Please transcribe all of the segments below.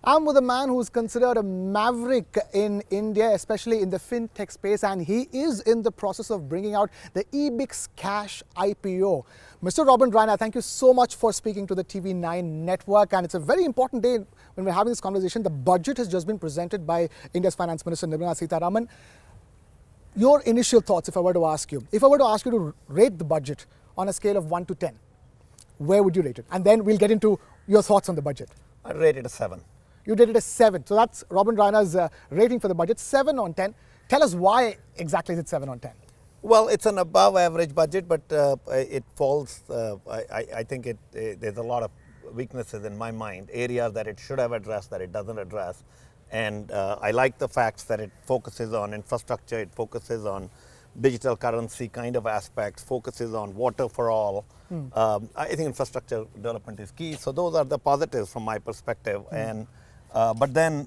I'm with a man who's considered a maverick in India, especially in the fintech space, and he is in the process of bringing out the EbixCash IPO. Mr. Robin Raina, thank you so much for speaking to the TV9 Network, and it's a very important day when we're having this conversation. The budget has just been presented by India's Finance Minister Nirmala Sitharaman. Your initial thoughts, if I were to ask you to rate the budget on a scale of 1 to 10, where would you rate it? And then we'll get into your thoughts on the budget. I'd rate it a 7. You did it a 7. So that's Robin Raina's rating for the budget, 7 on 10. Tell us why exactly is it 7 on 10? Well, it's an above average budget, but it falls, I think there's a lot of weaknesses in my mind, areas that it should have addressed that it doesn't address. And I like the facts that it focuses on infrastructure, it focuses on digital currency kind of aspects, focuses on water for all. I think infrastructure development is key. So those are the positives from my perspective. And but then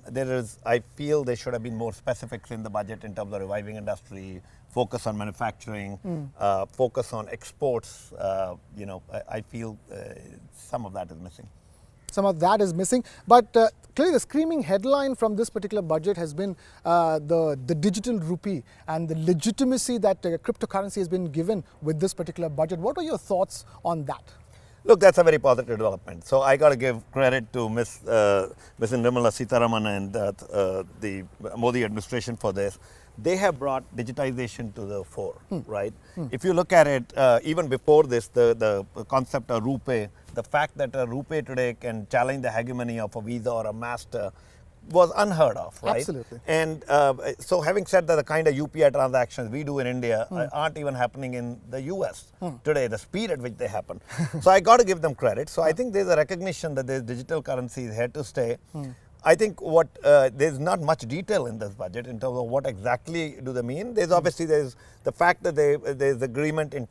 I feel there should have been more specifics in the budget in terms of reviving industry, focus on manufacturing, focus on exports. I feel some of that is missing. Some of that is missing, but clearly the screaming headline from this particular budget has been the digital rupee and the legitimacy that cryptocurrency has been given with this particular budget. What are your thoughts on that? Look, that's a very positive development. So I got to give credit to Ms. Nirmala Sitharaman and the Modi administration for this. They have brought digitization to the fore, right? If you look at it, even before this, the concept of rupee, the fact that a rupee today can challenge the hegemony of a Visa or a Master was unheard of, right? Absolutely. And so having said that, the kind of UPI transactions we do in India aren't even happening in the US today, the speed at which they happen. So I got to give them credit. So I think there's a recognition that there's digital currency is here to stay. I think there's not much detail in this budget in terms of what exactly do they mean. There's obviously there's the fact that there's agreement in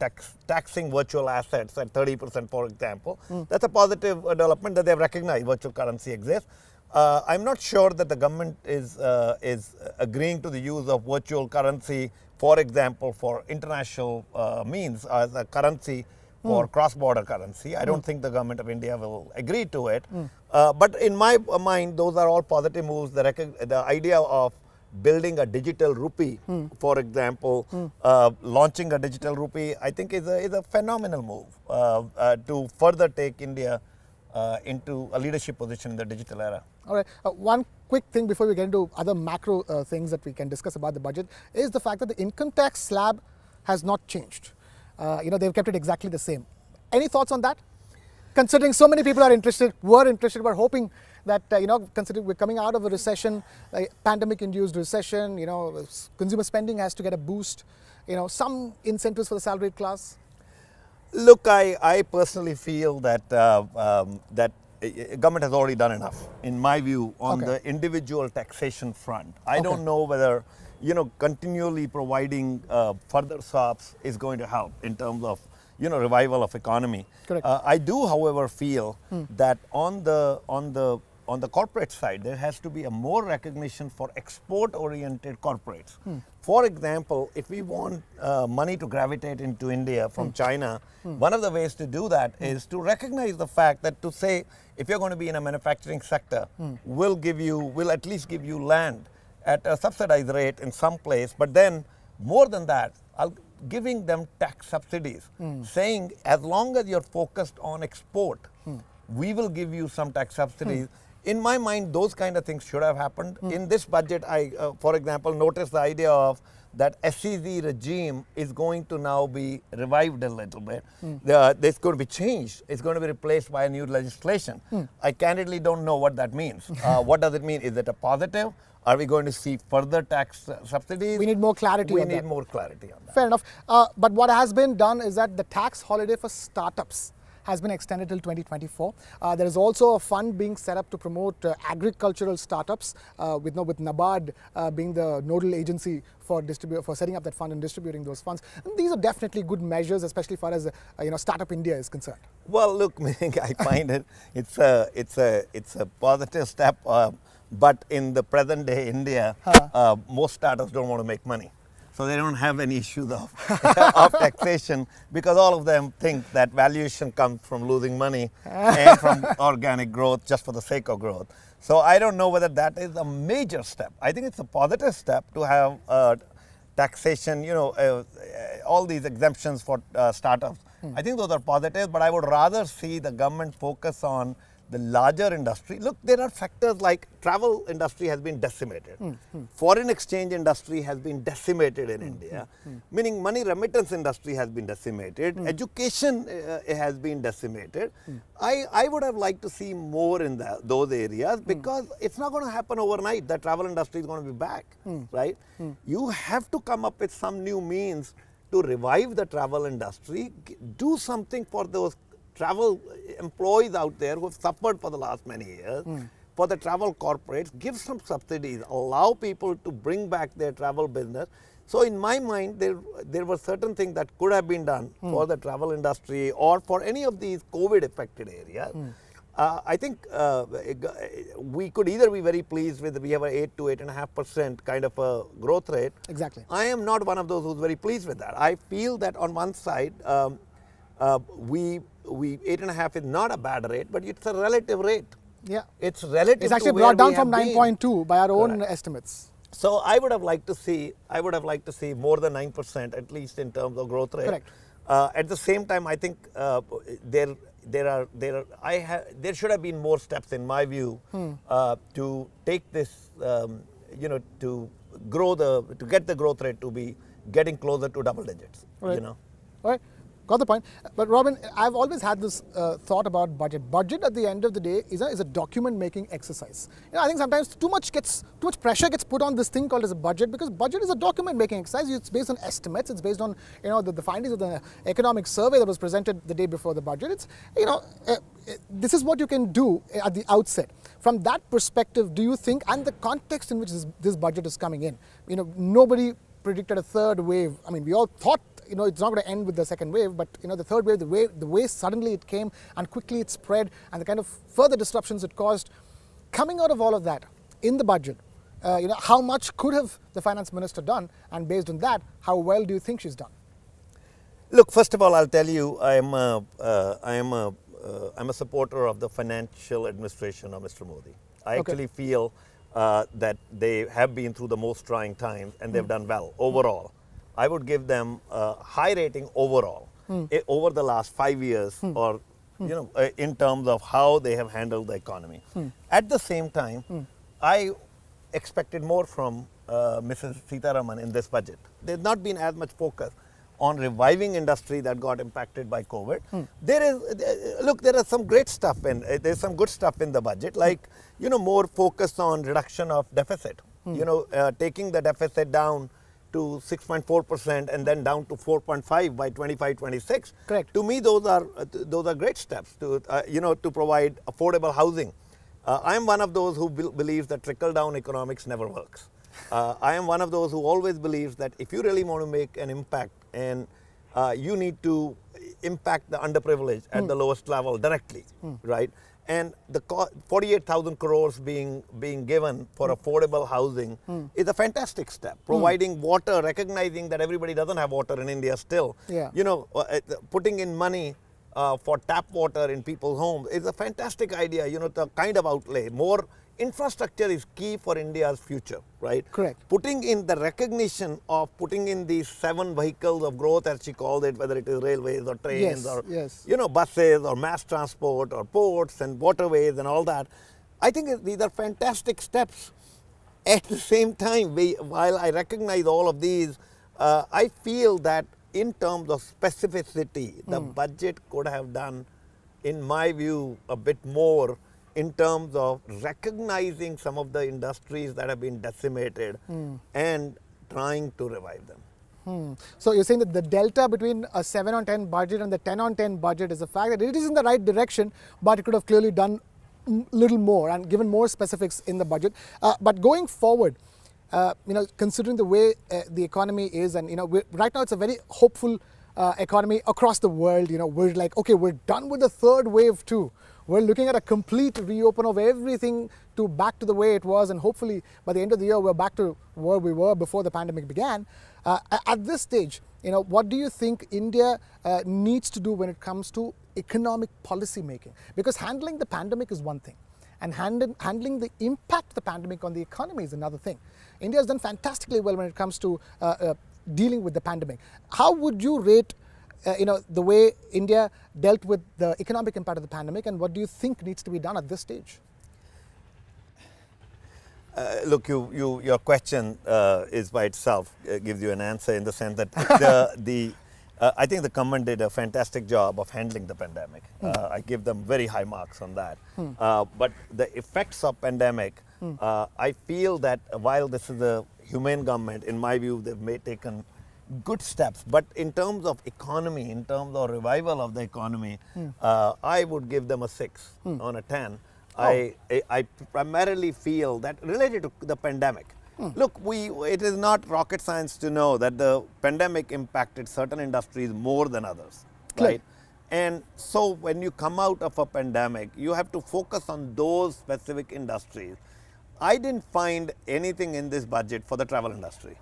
taxing virtual assets at 30%, for example. That's a positive development that they've recognized virtual currency exists. I'm not sure that the government is agreeing to the use of virtual currency, for example, for international means as a currency for cross-border currency. I don't think the government of India will agree to it. But in my mind, those are all positive moves. The idea of building a digital rupee, for example, launching a digital rupee, I think is a phenomenal move to further take India into a leadership position in the digital era. All right. One quick thing before we get into other macro things that we can discuss about the budget is the fact that the income tax slab has not changed. They've kept it exactly the same. Any thoughts on that? Considering so many people were interested, were hoping that, considering we're coming out of a recession, like pandemic-induced recession, consumer spending has to get a boost, some incentives for the salaried class. Look, I personally feel that government has already done enough, in my view, on the individual taxation front. I don't know whether continually providing further SOPs is going to help in terms of revival of economy. Correct. I do, however, feel that on the corporate side, there has to be a more recognition for export-oriented corporates. For example, if we want money to gravitate into India from China, one of the ways to do that is to recognize the fact that to say, if you're going to be in a manufacturing sector, we'll at least give you land at a subsidized rate in some place, but then more than that, giving them tax subsidies, saying as long as you're focused on export, we will give you some tax subsidies. In my mind, those kind of things should have happened. In this budget, I, for example, noticed the idea of that SEZ regime is going to now be revived a little bit. It's going to be changed. It's going to be replaced by a new legislation. I candidly don't know what that means. What does it mean? Is it a positive? Are we going to see further tax subsidies? We need more clarity on that. We need more clarity on that. Fair enough. But what has been done is that the tax holiday for startups has been extended till 2024. There is also a fund being set up to promote agricultural startups, with NABARD being the nodal agency for setting up that fund and distributing those funds. And these are definitely good measures, especially as far as Startup India is concerned. Well, look, I find it's a positive step. But in the present day India, most startups don't want to make money. So they don't have any issues of taxation, because all of them think that valuation comes from losing money and from organic growth just for the sake of growth. So I don't know whether that is a major step. I think it's a positive step to have taxation, all these exemptions for startups. I think those are positive, but I would rather see the government focus on the larger industry. Look, there are factors like travel industry has been decimated. Foreign exchange industry has been decimated in India, meaning money remittance industry has been decimated. Education has been decimated. I would have liked to see more in those areas because it's not going to happen overnight. The travel industry is going to be back, right? You have to come up with some new means to revive the travel industry, do something for those travel employees out there who have suffered for the last many years, for the travel corporates, give some subsidies, allow people to bring back their travel business. So in my mind, there were certain things that could have been done for the travel industry or for any of these COVID affected areas. I think we could either be very pleased with, we have an 8 to 8.5% kind of a growth rate. Exactly. I am not one of those who's very pleased with that. I feel that on one side, 8.5 is not a bad rate, but it's a relative rate. Yeah. It's relative. It's actually to where brought down we from have 9.2 by our own Correct. estimates. So I would have liked to see more than 9% at least in terms of growth rate. Correct. At the same time, I think there should have been more steps in my view to take this, to get the growth rate to be getting closer to double digits. Right. All right. Got the point. But Robin, I've always had this thought about budget. Budget at the end of the day is a document making exercise. I think sometimes too much pressure gets put on this thing called as a budget, because budget is a document making exercise. It's based on estimates. It's based on the findings of the economic survey that was presented the day before the budget. It's this is what you can do at the outset. From that perspective, do you think, and the context in which this budget is coming in, nobody predicted a third wave. I mean, we all thought it's not going to end with the second wave, but the third wave, the way suddenly it came and quickly it spread, and the kind of further disruptions it caused. Coming out of all of that, in the budget, how much could have the finance minister done, and based on that, how well do you think she's done? Look, first of all, I'll tell you, I'm a supporter of the financial administration of Mr. Modi. I actually feel that they have been through the most trying times and they've done well overall. I would give them a high rating overall over the last 5 years, or in terms of how they have handled the economy. At the same time, I expected more from Mrs. Sitaraman in this budget. There's not been as much focus on reviving industry that got impacted by COVID. There are some great stuff there's some good stuff in the budget, like more focus on reduction of deficit. Taking the deficit down to 6.4% and then down to 4.5 by 25-26. Correct. To me, those are great steps to to provide affordable housing. I am one of those who believes that trickle down economics never works. I am one of those who always believes that if you really want to make an impact, and you need to impact the underprivileged at the lowest level directly, right? And the 48,000 crores being given for affordable housing is a fantastic step. Providing water, recognizing that everybody doesn't have water in India still. Yeah. Putting in money for tap water in people's homes is a fantastic idea. The kind of outlay. More infrastructure is key for India's future, right? Correct. Putting in the recognition of putting in these 7 vehicles of growth, as she called it, whether it is railways or trains or buses or mass transport or ports and waterways and all that. I think these are fantastic steps. At the same time, while I recognize all of these, I feel that in terms of specificity, the budget could have done, in my view, a bit more in terms of recognizing some of the industries that have been decimated and trying to revive them. So you're saying that the delta between a 7 on 10 budget and the 10 on 10 budget is the fact that it is in the right direction, but it could have clearly done little more and given more specifics in the budget. But going forward, considering the way the economy is, and right now it's a very hopeful economy across the world. We're like, okay, we're done with the third wave too. We're looking at a complete reopen of everything to back to the way it was, and hopefully by the end of the year we're back to where we were before the pandemic began. At this stage, what do you think India needs to do when it comes to economic policy making? Because handling the pandemic is one thing, and handling the impact of the pandemic on the economy is another thing. India has done fantastically well when it comes to dealing with the pandemic. How would you rate the way India dealt with the economic impact of the pandemic, and what do you think needs to be done at this stage? Look, your question is by itself gives you an answer in the sense that I think the government did a fantastic job of handling the pandemic. I give them very high marks on that. But the effects of pandemic, I feel that while this is a humane government, in my view, they've taken good steps. But in terms of economy, in terms of revival of the economy, I would give them a 6 on a 10. I primarily feel that related to the pandemic. Look, it is not rocket science to know that the pandemic impacted certain industries more than others, right? And so when you come out of a pandemic, you have to focus on those specific industries. I didn't find anything in this budget for the travel industry.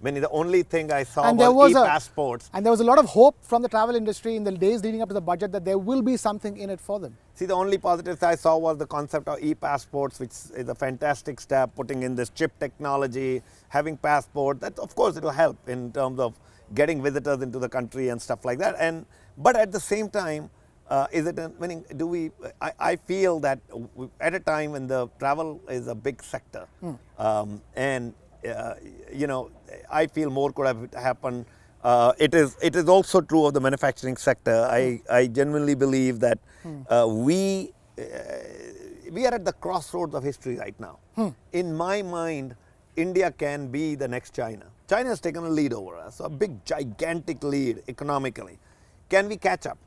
Meaning the only thing I saw was e-passports. And there was a lot of hope from the travel industry in the days leading up to the budget that there will be something in it for them. See, the only positives I saw was the concept of e-passports, which is a fantastic step, putting in this chip technology, having passport. That, of course, it will help in terms of getting visitors into the country and stuff like that. But at the same time, I feel that at a time when the travel is a big sector, I feel more could have happened. It is also true of the manufacturing sector. I genuinely believe that we are at the crossroads of history right now. In my mind, India can be the next China. China has taken a lead over us, a big, gigantic lead economically. Can we catch up?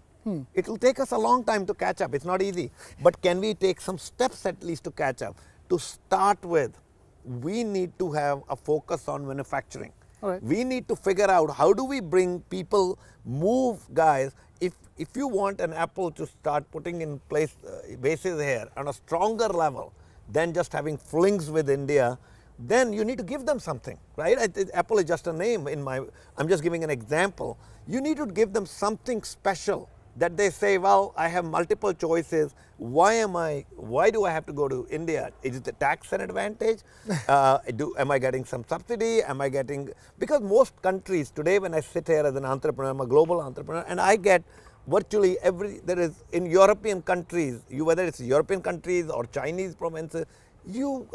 It will take us a long time to catch up. It's not easy. But can we take some steps at least to catch up? To start with, we need to have a focus on manufacturing. Right. We need to figure out how do we bring people, move guys. If you want an Apple to start putting in place bases here on a stronger level than just having flings with India, then you need to give them something, right? Apple is just a name I'm just giving an example. You need to give them something special that they say, well, I have multiple choices. Why do I have to go to India? Is it the tax an advantage? Am I getting some subsidy? Because most countries today, when I sit here as an entrepreneur, I'm a global entrepreneur, and I get virtually in European countries, whether it's European countries or Chinese provinces, you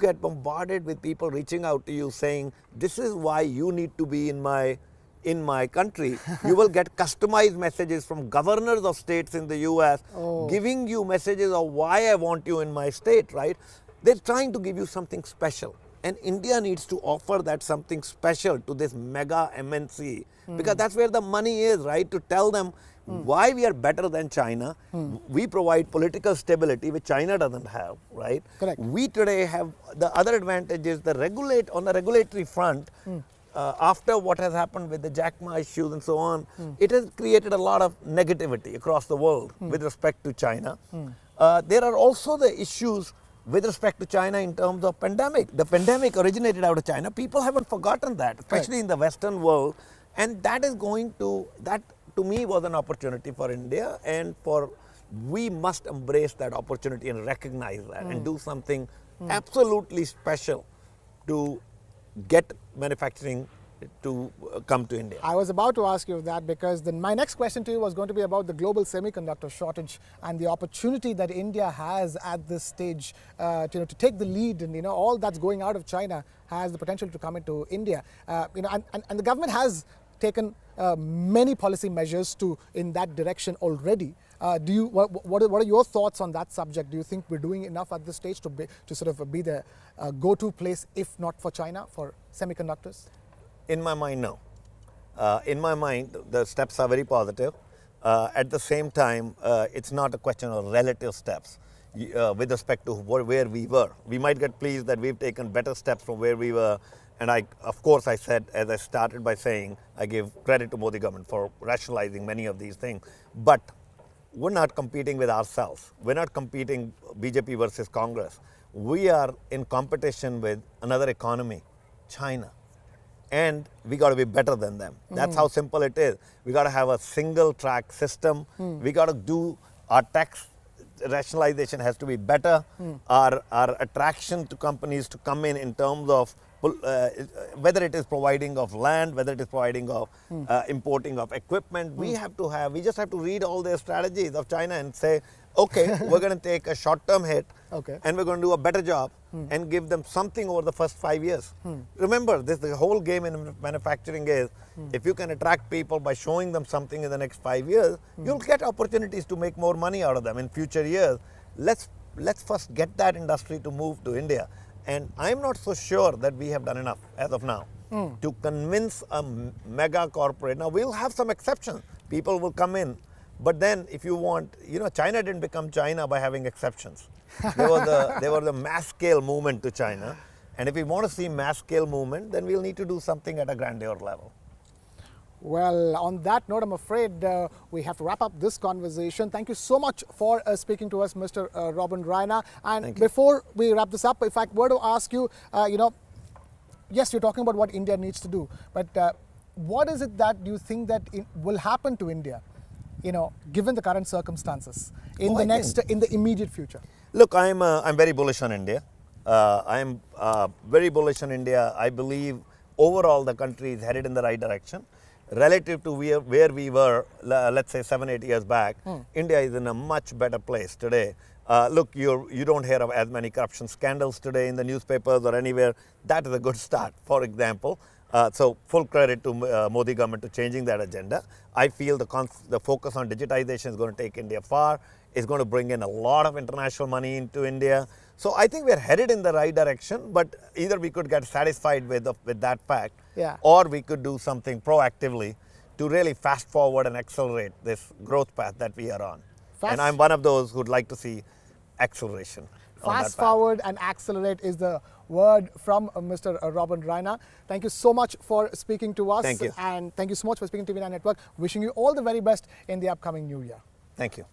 get bombarded with people reaching out to you saying, this is why you need to be in my country. You will get customized messages from governors of states in the US giving you messages of why I want you in my state, right? They're trying to give you something special. And India needs to offer that something special to this mega MNC because that's where the money is, right? To tell them why we are better than China. We provide political stability, which China doesn't have, right? Correct. We today have the other advantage is on the regulatory front. After what has happened with the Jack Ma issues and so on, it has created a lot of negativity across the world with respect to China. There are also the issues with respect to China in terms of pandemic. The pandemic originated out of China. People haven't forgotten that, especially in the Western world. And that to me was an opportunity for India, and we must embrace that opportunity and recognize that and do something absolutely special to get manufacturing to come to India. I was about to ask you that because my next question to you was going to be about the global semiconductor shortage and the opportunity that India has at this stage to take the lead, and all that's going out of China has the potential to come into India. And the government has taken many policy measures in that direction already. What are your thoughts on that subject? Do you think we're doing enough at this stage to sort of be the go-to place, if not for China, for semiconductors? In my mind, no. In my mind, the steps are very positive. At the same time, it's not a question of relative steps with respect to where we were. We might get pleased that we've taken better steps from where we were. And of course, I said, as I started by saying, I give credit to Modi government for rationalizing many of these things. But we're not competing with ourselves. We're not competing BJP versus Congress. We are in competition with another economy, China. And we got to be better than them. That's how simple it is. We got to have a single track system. We got to do our tax rationalization has to be better. Our attraction to companies to come in terms of whether it is providing of land, whether it is providing of importing of equipment, we just have to read all their strategies of China and say, okay, we're going to take a short-term hit and we're going to do a better job and give them something over the first 5 years. Remember, the whole game in manufacturing is, if you can attract people by showing them something in the next 5 years, you'll get opportunities to make more money out of them in future years. Let's first get that industry to move to India. And I'm not so sure that we have done enough as of now to convince a mega corporate. Now, we'll have some exceptions. People will come in. But then if you want, China didn't become China by having exceptions. There was the mass scale movement to China. And if we want to see mass scale movement, then we'll need to do something at a grandeur level. Well, on that note, I'm afraid we have to wrap up this conversation. Thank you so much for speaking to us, Mr. Robin Raina. And before we wrap this up, if I were to ask you, yes, you're talking about what India needs to do, but what is it that you think that will happen to India, given the current circumstances in the immediate future? Look, I'm very bullish on India. I'm very bullish on India. I believe overall the country is headed in the right direction. Relative to where we were, let's say 7-8 years back, India is in a much better place today. Look, you don't hear of as many corruption scandals today in the newspapers or anywhere. That is a good start, for example. So full credit to Modi government to changing that agenda. I feel the focus on digitization is going to take India far. It's going to bring in a lot of international money into India. So I think we're headed in the right direction, but either we could get satisfied with that fact, or we could do something proactively to really fast forward and accelerate this growth path that we are on. And I'm one of those who'd like to see acceleration. Fast forward and accelerate is the word from Mr. Robin Raina. Thank you so much for speaking to us. Thank you. And thank you so much for speaking to TV9 Network. Wishing you all the very best in the upcoming new year. Thank you.